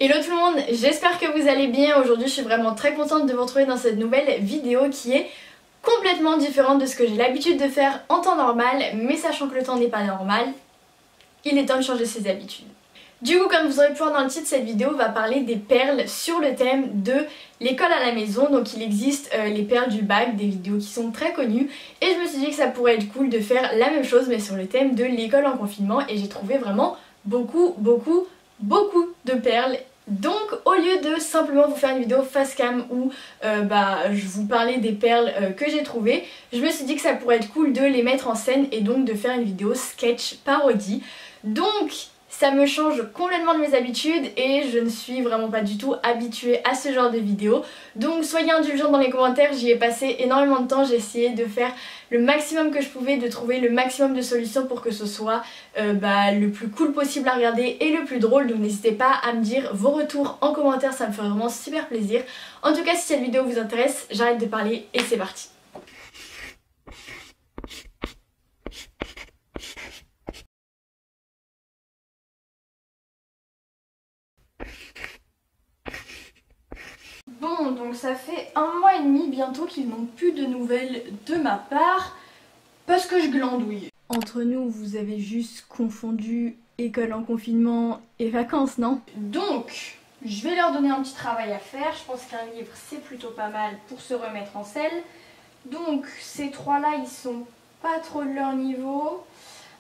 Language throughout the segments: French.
Hello tout le monde, j'espère que vous allez bien. Aujourd'hui je suis vraiment très contente de vous retrouver dans cette nouvelle vidéo qui est complètement différente de ce que j'ai l'habitude de faire en temps normal, mais sachant que le temps n'est pas normal, il est temps de changer ses habitudes. Du coup, comme vous aurez pu voir dans le titre, cette vidéo va parler des perles sur le thème de l'école à la maison. Donc il existe les perles du bac, des vidéos qui sont très connues, et je me suis dit que ça pourrait être cool de faire la même chose mais sur le thème de l'école en confinement, et j'ai trouvé vraiment beaucoup de perles. Donc au lieu de simplement vous faire une vidéo face cam où je vous parlais des perles que j'ai trouvées, je me suis dit que ça pourrait être cool de les mettre en scène et donc de faire une vidéo sketch parodie. Donc ça me change complètement de mes habitudes et je ne suis vraiment pas du tout habituée à ce genre de vidéos. Donc soyez indulgents dans les commentaires, j'y ai passé énormément de temps, j'ai essayé de faire le maximum que je pouvais, de trouver le maximum de solutions pour que ce soit le plus cool possible à regarder et le plus drôle. Donc n'hésitez pas à me dire vos retours en commentaire, ça me ferait vraiment super plaisir. En tout cas, si cette vidéo vous intéresse, j'arrête de parler et c'est parti. Bon, donc ça fait 1 mois et demi bientôt qu'ils n'ont plus de nouvelles de ma part parce que je glandouille. Entre nous, vous avez juste confondu école en confinement et vacances, non? Donc, je vais leur donner un petit travail à faire. Je pense qu'un livre, c'est plutôt pas mal pour se remettre en selle. Donc, ces trois-là, ils sont pas trop de leur niveau.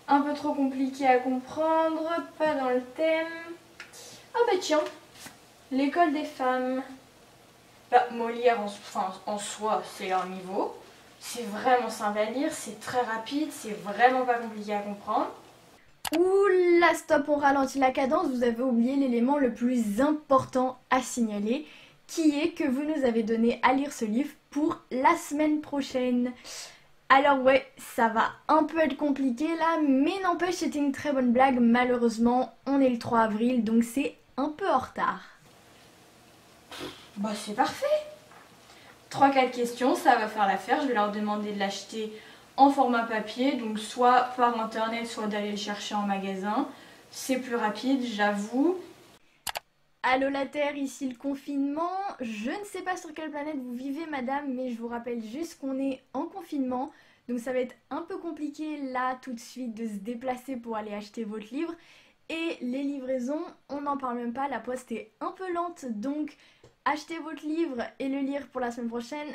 Un peu trop compliqués à comprendre, pas dans le thème. Ah bah tiens, l'école des femmes. Molière en soi, c'est leur niveau. C'est vraiment simple à lire, c'est très rapide, c'est vraiment pas compliqué à comprendre. Ouh là, stop, on ralentit la cadence, vous avez oublié l'élément le plus important à signaler, qui est que vous nous avez donné à lire ce livre pour la semaine prochaine. Alors ouais, ça va un peu être compliqué là, mais n'empêche, c'était une très bonne blague. Malheureusement, on est le 3 avril, donc c'est un peu en retard. Bah c'est parfait. 3-4 questions, ça va faire l'affaire. Je vais leur demander de l'acheter en format papier, donc soit par internet, soit d'aller le chercher en magasin. C'est plus rapide, j'avoue. Allô la Terre, ici le confinement. Je ne sais pas sur quelle planète vous vivez madame, mais je vous rappelle juste qu'on est en confinement. Donc ça va être un peu compliqué là tout de suite de se déplacer pour aller acheter votre livre. Et les livraisons, on n'en parle même pas, la poste est un peu lente, donc achetez votre livre et le lire pour la semaine prochaine,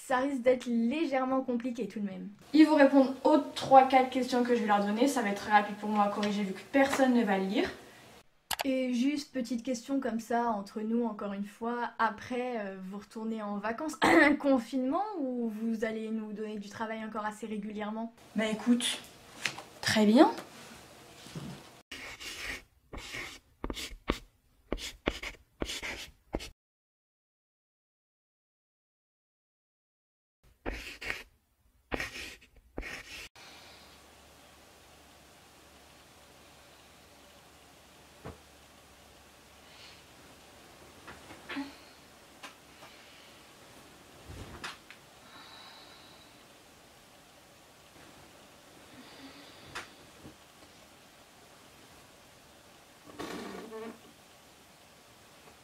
ça risque d'être légèrement compliqué tout de même. Ils vous répondent aux 3-4 questions que je vais leur donner, ça va être très rapide pour moi à corriger vu que personne ne va le lire. Et juste petite question comme ça, entre nous encore une fois, après vous retournez en vacances, confinement, ou vous allez nous donner du travail encore assez régulièrement? Bah écoute, très bien.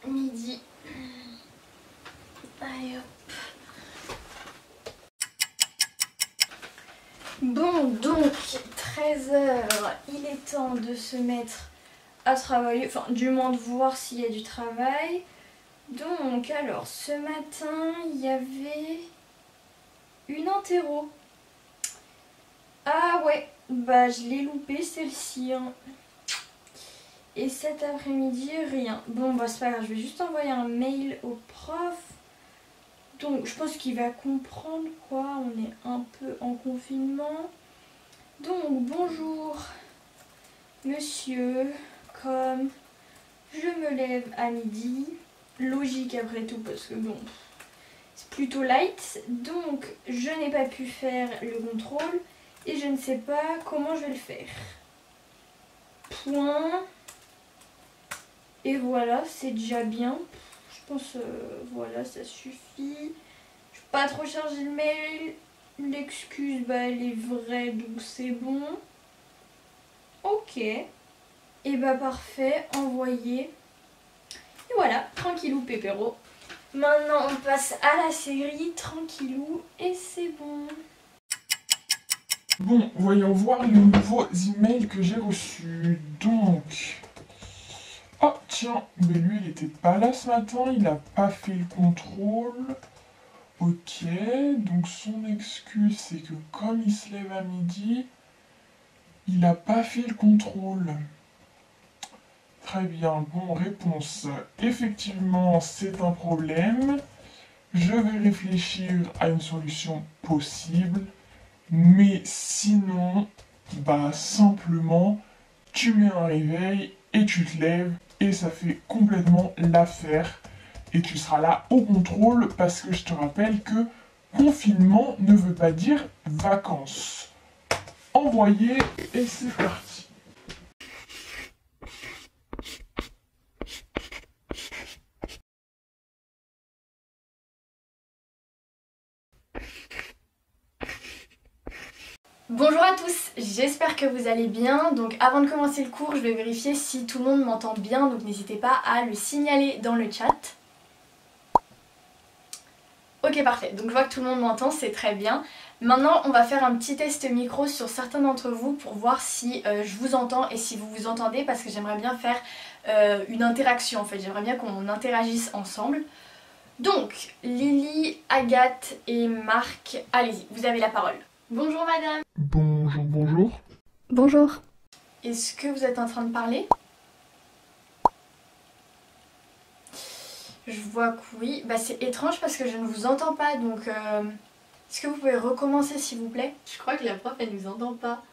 Midi. Allez hop. Bon, donc 13h, il est temps de se mettre à travailler, enfin du moins de voir s'il y a du travail. Donc alors ce matin il y avait une interro. Ah ouais, bah je l'ai loupé celle-ci hein. Et cet après-midi rien. Bon bah c'est pas grave, je vais juste envoyer un mail au prof. Donc je pense qu'il va comprendre quoi, on est un peu en confinement. Donc bonjour monsieur, comme je me lève à midi, logique après tout parce que bon c'est plutôt light, donc je n'ai pas pu faire le contrôle et je ne sais pas comment je vais le faire. Point. Et voilà, c'est déjà bien. Je pense voilà, ça suffit. Je vais pas trop charger le mail. L'excuse, bah elle est vraie, donc c'est bon. Ok. Et bah parfait, envoyé. Voilà, tranquillou pépéro. Maintenant on passe à la série, tranquillou, et c'est bon. Bon, voyons voir les nouveaux emails que j'ai reçus. Donc... Oh, tiens, mais lui, il était pas là ce matin, il n'a pas fait le contrôle. Ok, donc son excuse, c'est que comme il se lève à midi, il n'a pas fait le contrôle. Très bien, bon, réponse. Effectivement, c'est un problème. Je vais réfléchir à une solution possible. Mais sinon, bah simplement, tu mets un réveil et tu te lèves et ça fait complètement l'affaire. Et tu seras là au contrôle parce que je te rappelle que confinement ne veut pas dire vacances. Envoyé et c'est parti. Bonjour à tous, j'espère que vous allez bien. Donc avant de commencer le cours, je vais vérifier si tout le monde m'entend bien, donc n'hésitez pas à le signaler dans le chat. Ok, parfait, donc je vois que tout le monde m'entend, c'est très bien. Maintenant on va faire un petit test micro sur certains d'entre vous pour voir si je vous entends et si vous vous entendez, parce que j'aimerais bien faire une interaction en fait, j'aimerais bien qu'on interagisse ensemble. Donc Lily, Agathe et Marc, allez-y, vous avez la parole. Bonjour madame. Bonjour, bonjour. Bonjour. Est-ce que vous êtes en train de parler? Je vois que oui. Bah c'est étrange parce que je ne vous entends pas, donc est-ce que vous pouvez recommencer s'il vous plaît? Je crois que la prof elle nous entend pas.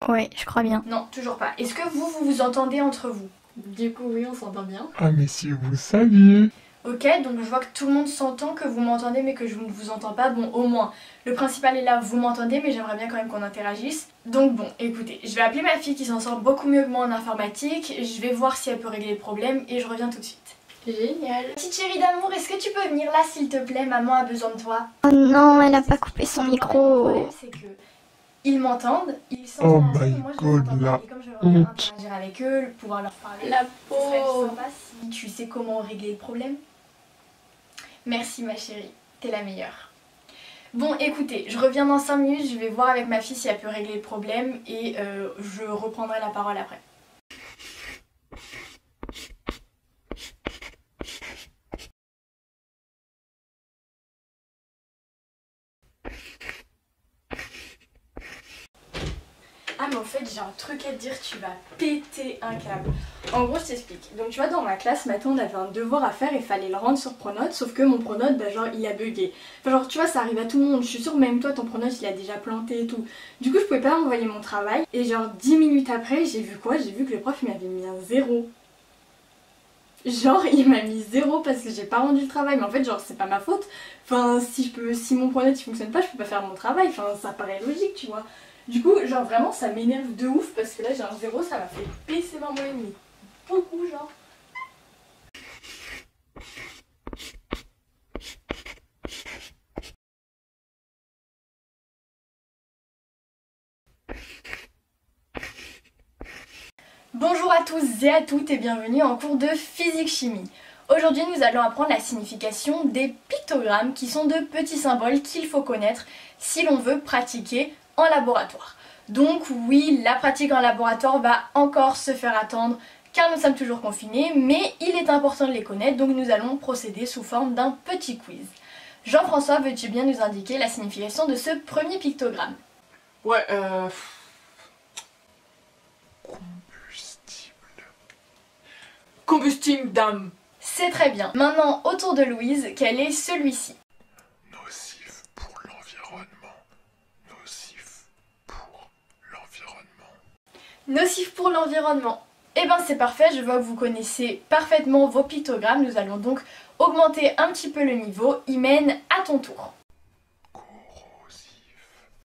Ouais, je crois bien. Non, toujours pas. Est-ce que vous vous entendez entre vous? Du coup oui, on s'entend bien. Ah mais si vous saviez. Ok, donc je vois que tout le monde s'entend, que vous m'entendez mais que je ne vous entends pas. Bon, au moins, le principal est là, vous m'entendez, mais j'aimerais bien quand même qu'on interagisse. Donc bon, écoutez, je vais appeler ma fille qui s'en sort beaucoup mieux que moi en informatique. Je vais voir si elle peut régler le problème et je reviens tout de suite. Génial. Petite chérie d'amour, est-ce que tu peux venir là s'il te plaît? Maman a besoin de toi. Oh non, elle a pas coupé son Le micro. problème c'est que ils m'entendent, ils Oh s'entendent ensemble, my mais moi je les God, entends pas. la Et comme je veux bien honte. interagir avec eux, pouvoir leur parler, La ce serait pauvre. sympa si tu sais comment régler le problème. Merci ma chérie, t'es la meilleure. Bon écoutez, je reviens dans 5 minutes, je vais voir avec ma fille si elle peut régler le problème et je reprendrai la parole après. Ah mais en fait j'ai un truc à te dire, tu vas péter un câble. En gros je t'explique. Donc tu vois dans ma classe maintenant on avait un devoir à faire et fallait le rendre sur Pronote, sauf que mon Pronote bah genre il a bugué. Enfin genre tu vois ça arrive à tout le monde, je suis sûre même toi ton Pronote il a déjà planté et tout. Du coup je pouvais pas envoyer mon travail et genre 10 minutes après j'ai vu quoi? J'ai vu que le prof il m'avait mis un 0. Genre il m'a mis 0 parce que j'ai pas rendu le travail, mais en fait genre c'est pas ma faute. Enfin si mon Pronote il fonctionne pas je peux pas faire mon travail, enfin ça paraît logique tu vois. Du coup, genre vraiment ça m'énerve de ouf parce que là j'ai un 0, ça m'a fait baisser ma moyenne, mais beaucoup genre. Bonjour à tous et à toutes et bienvenue en cours de physique-chimie. Aujourd'hui nous allons apprendre la signification des pictogrammes qui sont de petits symboles qu'il faut connaître si l'on veut pratiquer en laboratoire. Donc oui, la pratique en laboratoire va encore se faire attendre car nous sommes toujours confinés, mais il est important de les connaître, donc nous allons procéder sous forme d'un petit quiz. Jean-François, veux-tu bien nous indiquer la signification de ce premier pictogramme? Ouais, Combustible. combustible d'âme. C'est très bien. Maintenant, au tour de Louise, quel est celui-ci? Nocif pour l'environnement. Nocif pour l'environnement. Nocif pour l'environnement. Eh ben c'est parfait, je vois que vous connaissez parfaitement vos pictogrammes. Nous allons donc augmenter un petit peu le niveau. Imen, à ton tour. Corrosif.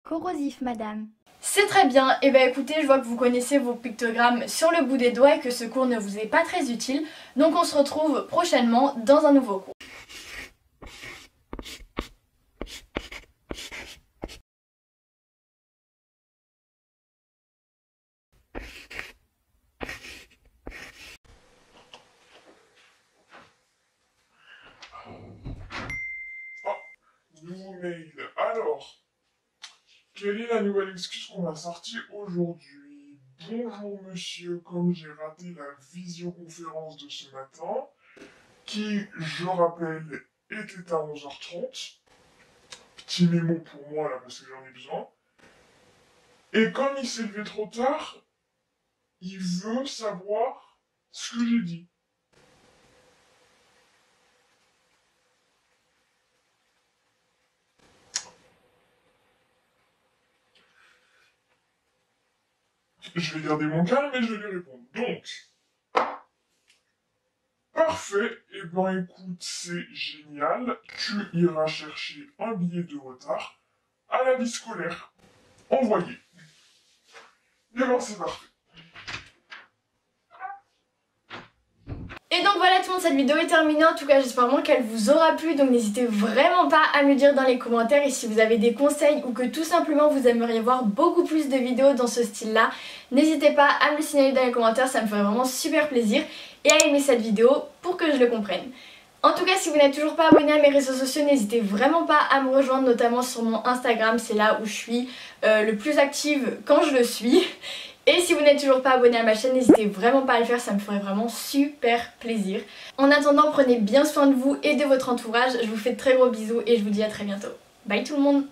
Corrosif, madame. C'est très bien. Eh ben écoutez, je vois que vous connaissez vos pictogrammes sur le bout des doigts et que ce cours ne vous est pas très utile. Donc on se retrouve prochainement dans un nouveau cours. mail. Alors, quelle est la nouvelle excuse qu'on m'a sortie aujourd'hui? Bonjour monsieur, comme j'ai raté la visioconférence de ce matin, qui, je rappelle, était à 11h30. Petit mémo pour moi là parce que j'en ai besoin. Et comme il s'est levé trop tard, il veut savoir ce que j'ai dit. Je vais garder mon calme et je vais lui répondre. Donc, parfait, et ben écoute, c'est génial. Tu iras chercher un billet de retard à la vie scolaire. Envoyé. Et ben c'est parfait. Et donc voilà tout le monde, cette vidéo est terminée. En tout cas j'espère vraiment qu'elle vous aura plu. Donc n'hésitez vraiment pas à me dire dans les commentaires. Et si vous avez des conseils ou que tout simplement vous aimeriez voir beaucoup plus de vidéos dans ce style là, n'hésitez pas à me le signaler dans les commentaires. Ça me ferait vraiment super plaisir. Et à aimer cette vidéo pour que je le comprenne. En tout cas si vous n'êtes toujours pas abonné à mes réseaux sociaux, n'hésitez vraiment pas à me rejoindre, notamment sur mon Instagram. C'est là où je suis le plus active quand je le suis. Et si vous n'êtes toujours pas abonné à ma chaîne, n'hésitez vraiment pas à le faire, ça me ferait vraiment super plaisir. En attendant, prenez bien soin de vous et de votre entourage. Je vous fais de très gros bisous et je vous dis à très bientôt. Bye tout le monde!